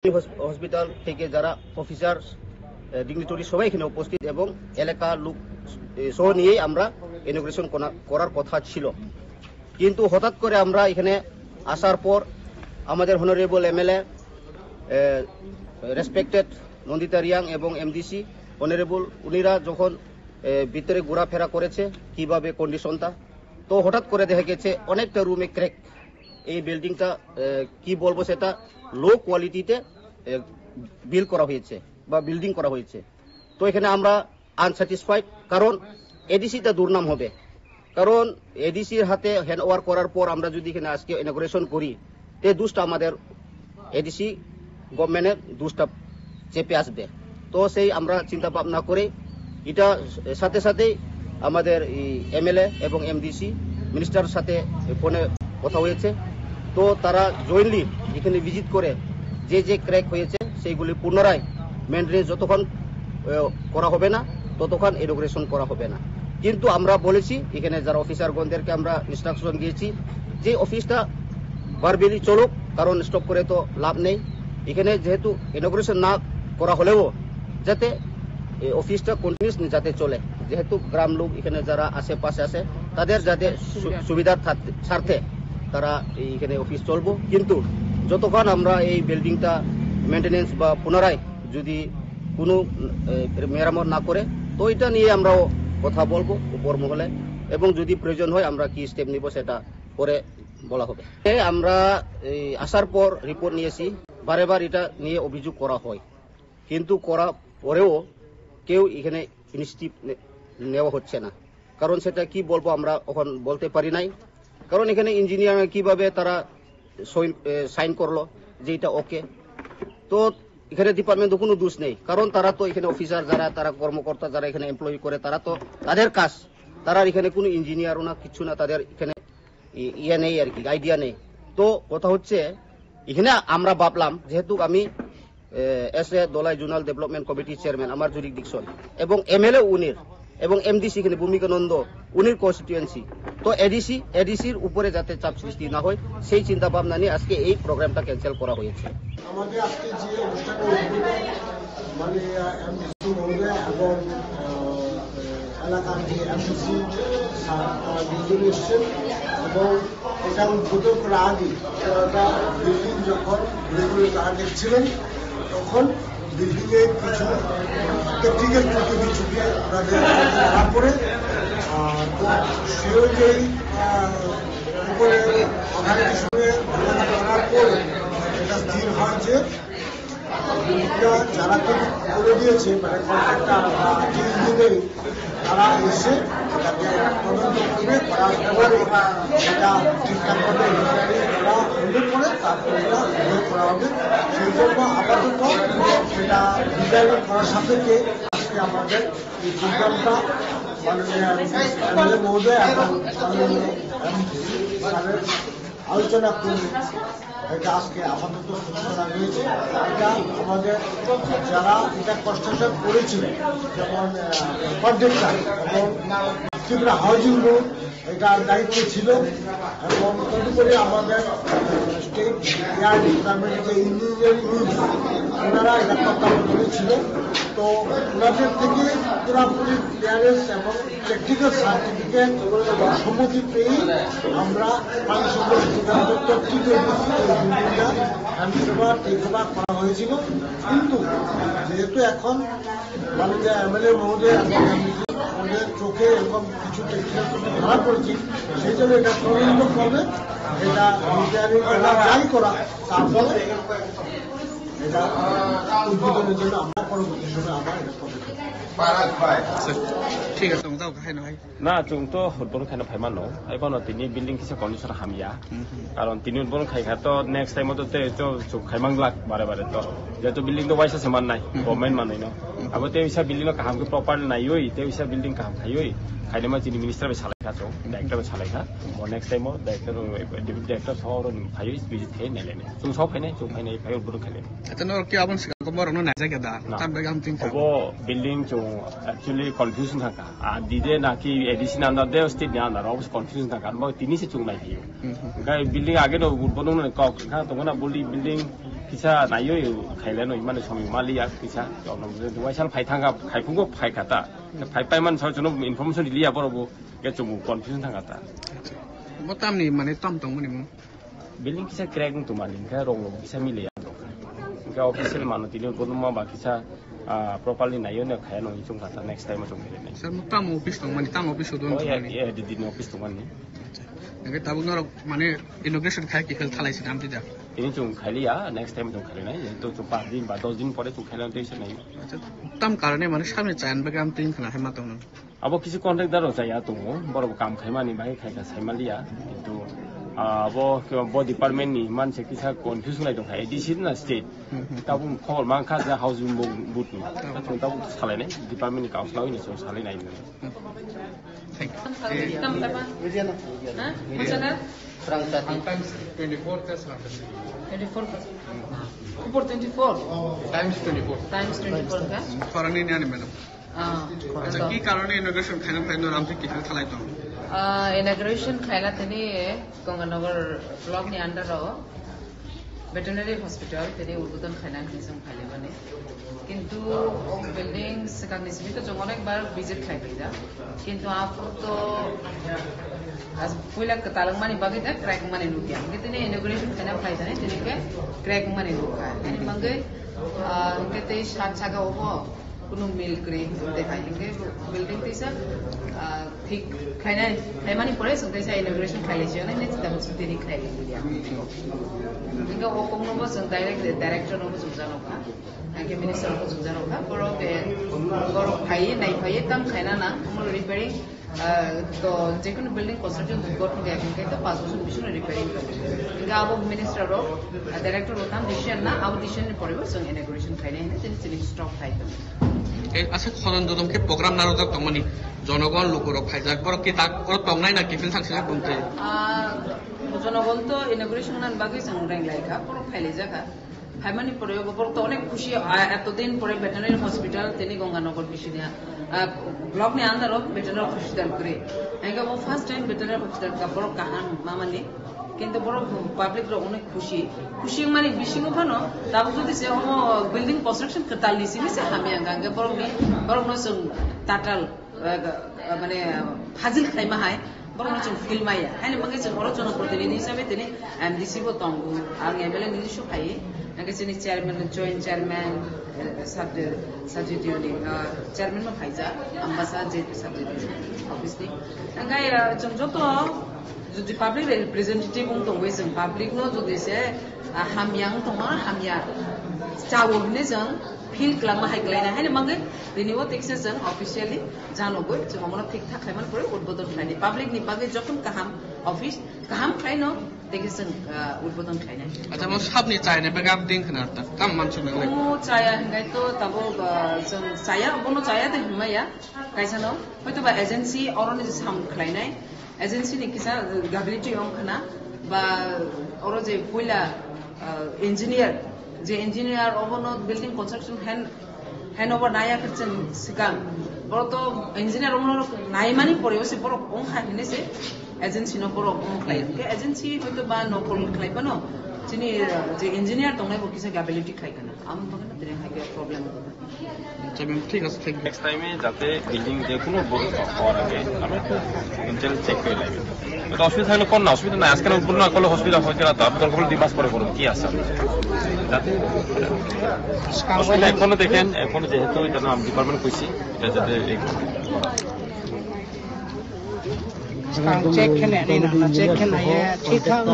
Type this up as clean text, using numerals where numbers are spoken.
Hospital থেকে যারা officer ডিগনিটরি সবাই এখানে উপস্থিত এবং এলাকার লোক সহ নিয়েই আমরা ইনোগ্রেশন করার কথা ছিল। কিন্তু হঠাৎ করে আমরা এখানে আসার পর আমাদের honourable MLA respected Nandita Reang এবং এমডিসি অনারেবল উনিরা যখন ভিতরে ঘোরাফেরা করেছে কিভাবে কন্ডিশনটা, তো হঠাৎ করে দেখা গেছে অনেকটা রুমে ক্র্যাক। এই বিল্ডিংটা কি বলবো, সেটা লো কোয়ালিটিতে বিল্ড করা হয়েছে বা বিল্ডিং করা হয়েছে। তো এখানে আমরা আনস্যাটিসফাইড, কারণ এডিসিটা দুর্নাম হবে। কারণ এডিসির হাতে হ্যান্ড ওভার করার পর আমরা যদি এখানে আজকে ইনোগ্রেশন করি, তে দুষ্টা আমাদের এডিসি গভর্নমেন্টের দুষ্টা চেপে আসবে। তো সেই আমরা চিন্তা ভাবনা করে এটা সাথে সাথেই আমাদের এমএলএ এবং এমডিসি মিনিস্টারের সাথে ফোনে কথা হয়েছে। তো তারা জয়েন্টলি এখানে ভিজিট করে যে ক্র্যাক হয়েছে সেইগুলি পুনরায় মেনটেনেন্স যতক্ষণ করা হবে না ততক্ষণ ইনোগ্রেশন করা হবে না। কিন্তু আমরা বলেছি এখানে যারা অফিসারগণদেরকে আমরা ইনস্ট্রাকশন দিয়েছি যে অফিসটা বারবেলি চলুক, কারণ স্টপ করে তো লাভ নেই। এখানে যেহেতু ইনোগ্রেশন না করা হলেও যাতে অফিসটা কন্টিনিউস যাতে চলে, যেহেতু গ্রাম লোক এখানে যারা আশেপাশে আছে তাদের যাতে সুবিধার স্বার্থে তারা এখানে অফিস চলবো। কিন্তু যতক্ষণ আমরা এই বিল্ডিংটা মেনটেনেন্স বা পুনরায় যদি কোনো মেরামত না করে, তো এটা নিয়ে আমরাও কথা বলবো উপর মহলে, এবং যদি প্রয়োজন হয় আমরা কি স্টেপ নিব সেটা পরে বলা হবে। আমরা আসার পর রিপোর্ট নিয়েছি, বারেবার এটা নিয়ে অভিযোগ করা হয়, কিন্তু করা পরেও কেউ এখানে ইনিশিয়েটিভ নেওয়া হচ্ছে না। কারণ সেটা কি বলবো আমরা এখন বলতে পারি নাই। কারণ এখানে ইঞ্জিনিয়ার কিভাবে তারা সাইন করলো যে এটা ওকে, তো এখানে ডিপার্টমেন্ট কোনো দোষ নেই। কারণ তারা তো এখানে অফিসার যারা, তারা কর্মকর্তা যারা এখানে এমপ্লয়ি করে, তারা তো তাদের কাজ, তারা এখানে কোনো ইঞ্জিনিয়ারও না, কিছু না, তাদের এখানে ইয়ে নেই আর কি, আইডিয়া নেই। তো কথা হচ্ছে এখানে আমরা ভাবলাম, যেহেতু আমি S A Dalai zonal development কমিটির চেয়ারম্যান, আমার জুরিডিকশন, এবং এমএলএ উনির, এবং এমডিসি এখানে ভূমিকানন্দ উনির কনস্টিটুয়েন্সি, তো এডিসির উপরে যাতে চাপ সৃষ্টি না হয় সেই চিন্তা ভাবনা নিয়ে আজকে এই প্রোগ্রামটা ক্যান্সেল করা হয়েছে। আমাদের আজকে যে অনুষ্ঠানে মানে এমডিসি মহোদয় এবং এলাকার যে এমডিসি তারা দুজন এসছেন, এবং এটা উদ্বোধন করার আগে বিল্ডিং যখন ঘুরে ঘুরে তারা দেখছিলেন, তখন বিল্ডিং এর কিছু টেকনিক্যাল ত্রুটি বিচ্ছুকে ওনাদের ধরা পড়ে, তো সে অনুযায়ী উপরে অথরিটির সঙ্গে করার পরে এটা স্থির হয় যে বিল্ডিংটা যারা করে দিয়েছে, মানে কন্ট্রাক্টর বা ইঞ্জিনিয়ারিং, তারা এসে এটাকে তদন্ত করবে, করার পরে এটা ঠিকঠাকভাবে করা হলে পরে তারপরে এটা প্রয়োগ করা হবে। সেই জন্য আপাতত সেটা ডিজাইন করার সাপেক্ষে আজকে আমাদের এই প্রোগ্রামটা মাননীয় মহোদয় এবং মাননীয় স্যারের আলোচনা করে এটা আজকে আপাতত সূচনা হয়েছে। এটা আমাদের যারা এটা কনস্ট্রাকশন করেছিল, যেমন কন্ট্রাক্টর এবং ত্রিপুরা হাউজিং বোর্ড এটার দায়িত্বে ছিল, এবং তদুপরি আমাদের স্টেট এয়ার ডিপার্টমেন্টের যে ইঞ্জিনিয়ারিং ইউনিট ওনারা এটা তত্ত্বাবধানে ছিল। তো ওনাদের থেকে পুরোপুরি ক্লিয়ারেন্স এবং টেকনিক্যাল সার্টিফিকেট সম্মতি পেয়ে আমরা পানি সম্পদ দপ্তর ঠিক হয়ে গেছি। এই বিল্ডিংটা হ্যান্ডওভার টেকওভার করা হয়েছিল, কিন্তু যেহেতু এখন মাননীয় এমএলএ মহোদয় এবং এমডিসি মহোদয়ের চোখে এরকম কিছু টেকনিক্যাল ত্রুটি ধরা পড়েছে, সেই জন্য এটা তদন্ত করবে, এটা রিপেয়ারিং যাই করা, তারপরে এটা উদ্বোধনের জন্য আমরা পরবর্তী সময় আমরা এটা পদক্ষেপ ঠিক আছে না chung to uদ্বোধন খাই ভাইমান ন এবাৰ তিনি বিল্ডিং কিছু কন্ডিশন হামিয়া কারণ তিনি উদ্বোধন খাই তো নেক্সট টাইম তো খাইমাং লাগ বারে বারে তো যেহেতু বিল্ডিং তো পয়সা সমান নাই গভর্নমেন্ট মানে ন अब त्यो हिसाब बिल्डिङ काम प्रपर नाइयो त्यो हिसाब बिल्डिङ काम खाइयो खाइनेमा चिनी मिनिस्टर सालाइखा छौ डाइरेक्टर सालाइखा next time director deputy director sir खाइयो विजिट खाइ नेलेने जों सब खाइने जों खाइने फाइ उद्बोधन खाइने atano ke abon siga ko rong na jaga da tam begam tin अब बिल्डिङ जों एक्चुअली कन्फ्युजन थाका आ दिदे नाकि एडिसन आन्दार दे स्टेट ना आन्दार अब कन्फ्युजन थाका म तिनी से जों नाइयो गाय बिल्डिङ आगे न उद्बोधन न क खा तो ना बोली बिल्डिङ কিসা নাইও খাইলেন মানে সময় মালিয়া কিসা ওয়াইসাল ফাইথাঙ্গা খাইফুঙ্গো ফাইখাতা ফাইপাইমান সরজন ইনফরমেশন দিলিয়া বড়বো গেচমু কনফিউজন থাঙ্গাতা Matam ni mana tam tong mana mo? Building kisah crack tu maling kaya rong bisa milih ya dok. Kaya official mana tini kono mau bak kisah properly nayo na kaya nong icung kata next time macam ni. Sir matam office tong mana tam office odon. Oh ya di office tu mana ni. Nggak tahu nor mana inauguration kaya kikil thalai sih nanti dah. Ini cung kali ya next time macam kali ni. Itu cung 4 दिन 10 दिन परे cung kali nanti sih nayo. Tam karena mana sahaja cayan bagam ting kena hemat tong. Abo kisi kontraktor saya tunggu, baru kam kaya ni baik kaya saya malia itu. Abo bo department ni man se kisah confusion lai dong kaya di sini na state. Tahu call mang kaza housing boot ni. Tahu salah ni department ni council ini so salah ni. Tam apa? Hah? Macam Serang tadi. 24 tes lah. 24. Kupur 24. Times 24. Times 24 kan? Karena ini ani madam. Acha ki karone inauguration khaina khaina ramte kikil thalai tong. Inauguration khaila tini Ganganagar block ni under ro veterinary hospital tini udbodan khaina nisam khale mane কিন্তু building সেখানে নিসবি তো অনেকবার visit খাই পাইদা কিন্তু আপর তো আজ পয়লা তালং মানি বাগিদা crack মানি Lucia কিন্তু তিনি ইনোগ্রেশন খানা খাইদা নে তিনিকে ক্র্যাক মানি লুকা এনি মাঙ্গে কেতে সাত ছাগা ওবো কোনো মিল করে দেখাই দিকে বিল্ডিং তেসা ঠিক খাইনা খাইমানি পরে সন্দেসা ইনোগ্রেশন খাইলেছে না নে তিতা বছর তিনি খাইলে দিয়া কিন্তু ও কোন বস ডাইরেক্টর নো বস জানোকা के मिनिस्टर को सुझाव होगा बड़ो खाई नहीं खाई तम खाना ना हम रिपेयरिंग तो जेकुन बिल्डिंग कंस्ट्रक्शन गठन गया क्योंकि तो 5 বছর বিশন रिपेयरिंग इनका अब मिनिस्टर रो डायरेक्टर होता डिसीजन ना अब डिसीजन পড়ে সং ইনোগ্রেশন খাইনে হেনে তিনি স্টক খাইতো এই আছে খনন দদম কে প্রোগ্রাম নারো তক তমনি জনগণ লোকর ফাইজাক বড় কি তাক কর তমনাই না কিফিল থাকছে না কোনতে জনগণ তো ইনোগ্রেশন নান বাকি সং রাং লাইকা বড় ফাইলে জায়গা হাইমানি পরে গোবর তো অনেক খুশি এতদিন পরে ভেটেরিনারি হসপিটাল তিনি গঙ্গানগর বিশিনিয়া ব্লক নে আন্দার ভেটেরিনারি হসপিটাল করে এঙ্গা ও ফার্স্ট টাইম ভেটেরিনারি হসপিটাল কা বড় কাহান মামানি কিন্তু বড় পাবলিক র অনেক খুশি মানে বিশিং ভানো তাবো যদি সে হম বিল্ডিং কনস্ট্রাকশন কতাল নিসিনি সে হামি আঙ্গা বড় নসং টাটাল মানে ফাজিল খাইমা হাই বড় নসং ফিল্মাইয়া হাইনে মগে সে বড় জনপ্রতিনিধি হিসাবে তিনি এমডিসি বো তঙ্গু আর এমএলএ নিজস্ব খাই Naging chairman, joint chairman, subsidiary chairman mo khaija, ambassador subsidiary obviously. Angay joto jodi public representative ung tongwe jeng public no jodi se hamyang tonga hamya chawol ne jeng feel klama haiglaina haine mangai diniwo tekse jeng officially janogoi jeng amona ঠিক থাক খাইমান পরে উদ্বোধন খাইনি public ni bage যখন কাহাম office kaham খাইনো দেখেছেন উদ্বোধন খাইনা আচ্ছা mo sabni chaine bagam ting khana ta kam manchu na lai mo chaya hingai to tabo jeng chaya bono chaya de himaya kaisano hoyto ba agency orone je sam khlainai agency ni kisa gability om khana ba oro je poila engineer যে engineer অবনো building construction hand over নাইয়া করছেন সিকাম বড় তো engineer অবনো নাইমানি পরেও সে বড় অং খাইনেছে agency ন বড় অং খাই কে এজেন্সি হয়তো বা নকল খাইবানো যিনি যে ইঞ্জিনিয়ার দংনাই বকিছে গ্যাবিলিটি খাইকানা আম বগনা তেরে খাইকে প্রবলেম ঠিক আছে থ্যাংক ইউ নেক্সট টাইমে যাতে বিল্ডিং যে কোনো বড় হওয়ার আগে আমরা ইন্টেল চেক করে লাগবে তো অসুবিধা থাকলে কোন না অসুবিধা নাই আজকে উদ্বোধন না করলে হসপিটাল হচ্ছে না তো আপনার কোনো 2 মাস পরে করুন কি আছে যাতে অসুবিধা এখনো দেখেন এখনো যেহেতু এটা নাম ডিপার্টমেন্ট কইছি এটা যাতে চেক খেলে না চেক খেলে ঠিক ঠাক